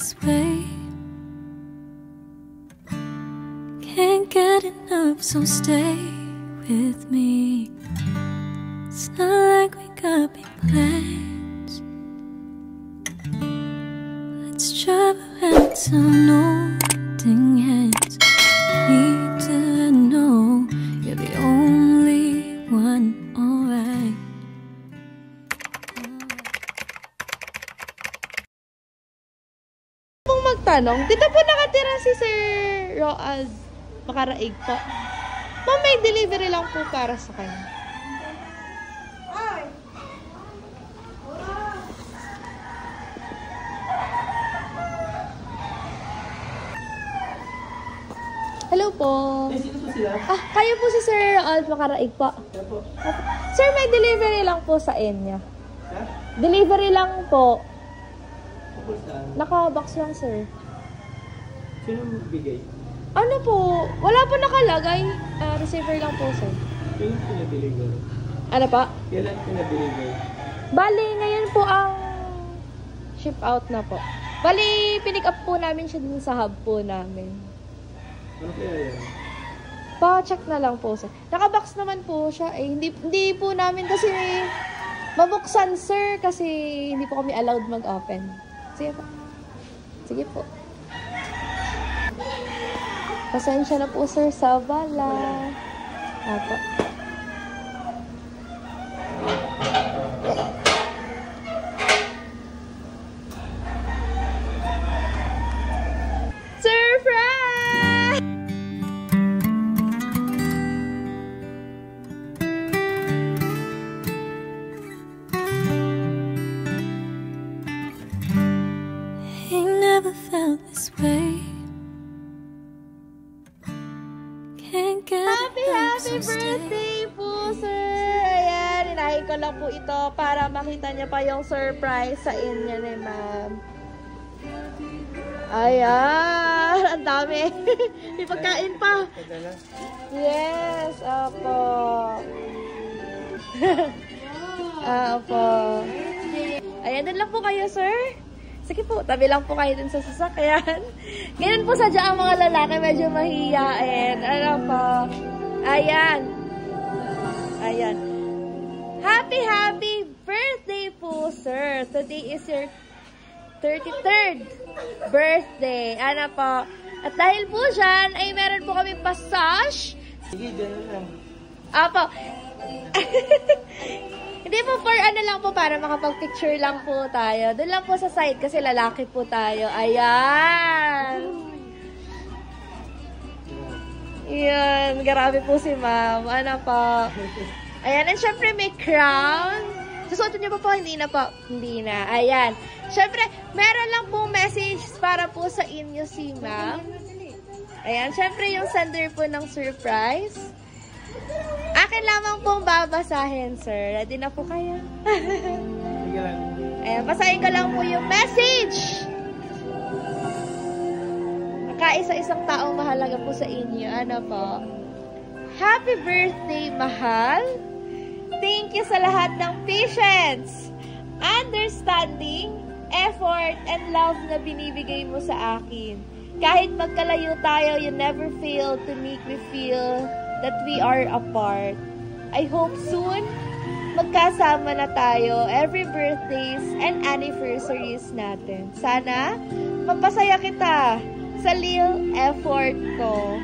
this way. Can't get enough, so stay with me. It's not like we got big plans. Let's travel out some holding hands. Need to know you're the only one, alright. Kung magtanong, dito po nakatira si Sir Roald Makaraig po. Ma'am, may delivery lang po para sa kanya. Hello po. Sino po sila? Kayo po si Sir Roald Makaraig po. Kaya po. Sir, may delivery lang po sa inyo. Ha? Delivery lang po. Ako saan? Naka-box lang, sir. Sino bigay? Ano po? Wala po nakalagay. Receiver lang po, sir. Kailan pinadeliver? Ano pa? Kailan pinadeliver? Bali, ngayon po ang ship out na po. Bali, pinick up po namin siya dun sa hub po namin. Ano kaya yan? Pa-check na lang po, sir. Naka-box naman po siya. Hindi po namin kasi mabuksan, sir, kasi hindi po kami allowed mag-open. Sige po. Sige po. Pasensya na po, sir, sa bala. Apo. Surprise! Ain't never felt this way. Can't get Happy birthday po, sir! Ayan, inahin ko lang po ito para makita niya pa yung surprise sa inyo ni ma'am. Ayan, ang dami. May pagkain pa. Yes, opo. Opo. Ayan, doon lang po kayo, sir. Sige po, tabi lang po kayo dun sa sasakyan. Ganyan po sadya ang mga lalaki, medyo mahiyain. Ano po? Ayan. Ayan. Happy birthday po, sir. Today is your 33rd birthday. Ano po? At dahil po dyan, ay meron po kami passage. Sige, dyan lang. Apo. Hindi po, for ano lang po, para makapag-picture lang po tayo. Doon lang po sa side kasi lalaki po tayo. Ayan. Ayan. Grabe po si ma'am. Ano po? Ayan. And syempre may crown. Susuotin niyo po? Hindi na po. Hindi na. Ayan. Syempre, meron lang po message para po sa inyo si ma'am. Ayan. Syempre yung sender po ng surprise. Akin lamang pong babasahin, sir. Ready na po kayo? Ayan, basahin ko lang po yung message. Kaisa-isang taong mahalaga po sa inyo. Ano po? Happy birthday, mahal. Thank you sa lahat ng patience, understanding, effort, and love na binibigay mo sa akin. Kahit magkalayo tayo, you never fail to make me feel that we are apart. I hope soon magkasama na tayo every birthdays and anniversaries natin. Sana mapasaya kita sa little effort ko.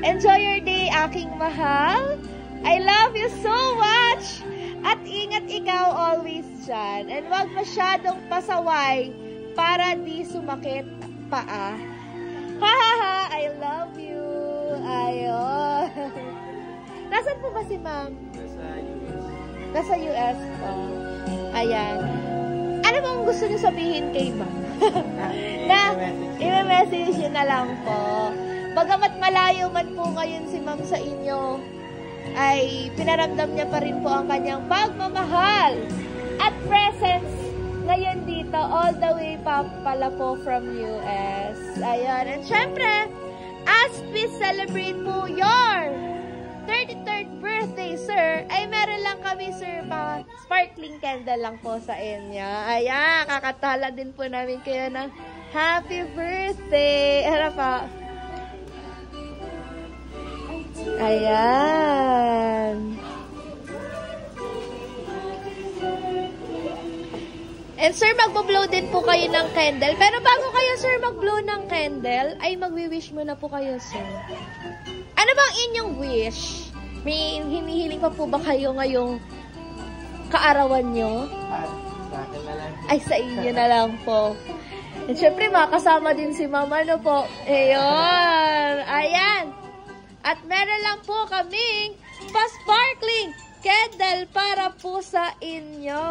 Enjoy your day, aking mahal. I love you so much. At ingat ikaw always dyan. And wag masyadong pasaway para di sumakit paa. Hahaha, I love you. Ayun. Nasaan po ba si ma'am? Nasa US po. Ayan. Ano bang gusto niyo sabihin kay ma'am? Na, i-message yun na lang po. Bagamat malayo man po ngayon si ma'am sa inyo, ay pinaramdam niya pa rin po ang kanyang pagmamahal at presence ngayon dito, all the way pa pala po from US. Ayan. And syempre, as we celebrate po your 33rd birthday, sir, ay meron lang kami, sir, pa sparkling candle lang po sa inyo. Ayan, kakatala din po namin kayo ng Happy birthday! Ano pa? Ayan. And sir, magbo-blow din po kayo ng candle. Pero bago kayo, sir, mag-blow ng candle, ay magwi-wish muna po kayo, sir. Ano bang inyong wish? May hinihiling pa po ba kayo ngayong kaarawan nyo? Sa akin na lang. Ay, sa inyo na lang po. At syempre, makasama din si mama, no po? Ayun. Ayan. At meron lang po kaming pa-sparkling candle para po sa inyo.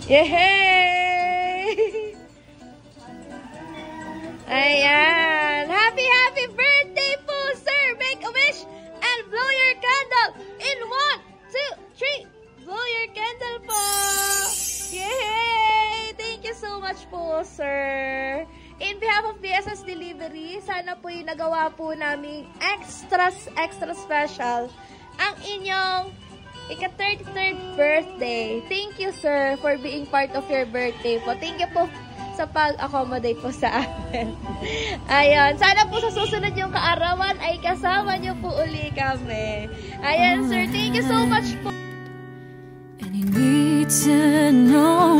Yehey! Ayan. Happy birthday po, sir! Make a wish and blow your candle in 1, 2, 3. Blow your candle po! Yay! Thank you so much po, sir. In behalf of BSS Delivery, sana po yung nagawa po namin extra special ang inyong ika-33rd birthday. Thank you, sir, for being part of your birthday po. Thank you po sa pag-accommodate po sa amin. Ayan. Sana po sa susunod yung kaarawan ay kasama niyo po uli kami. Ayan, sir. Thank you so much po. And you need to know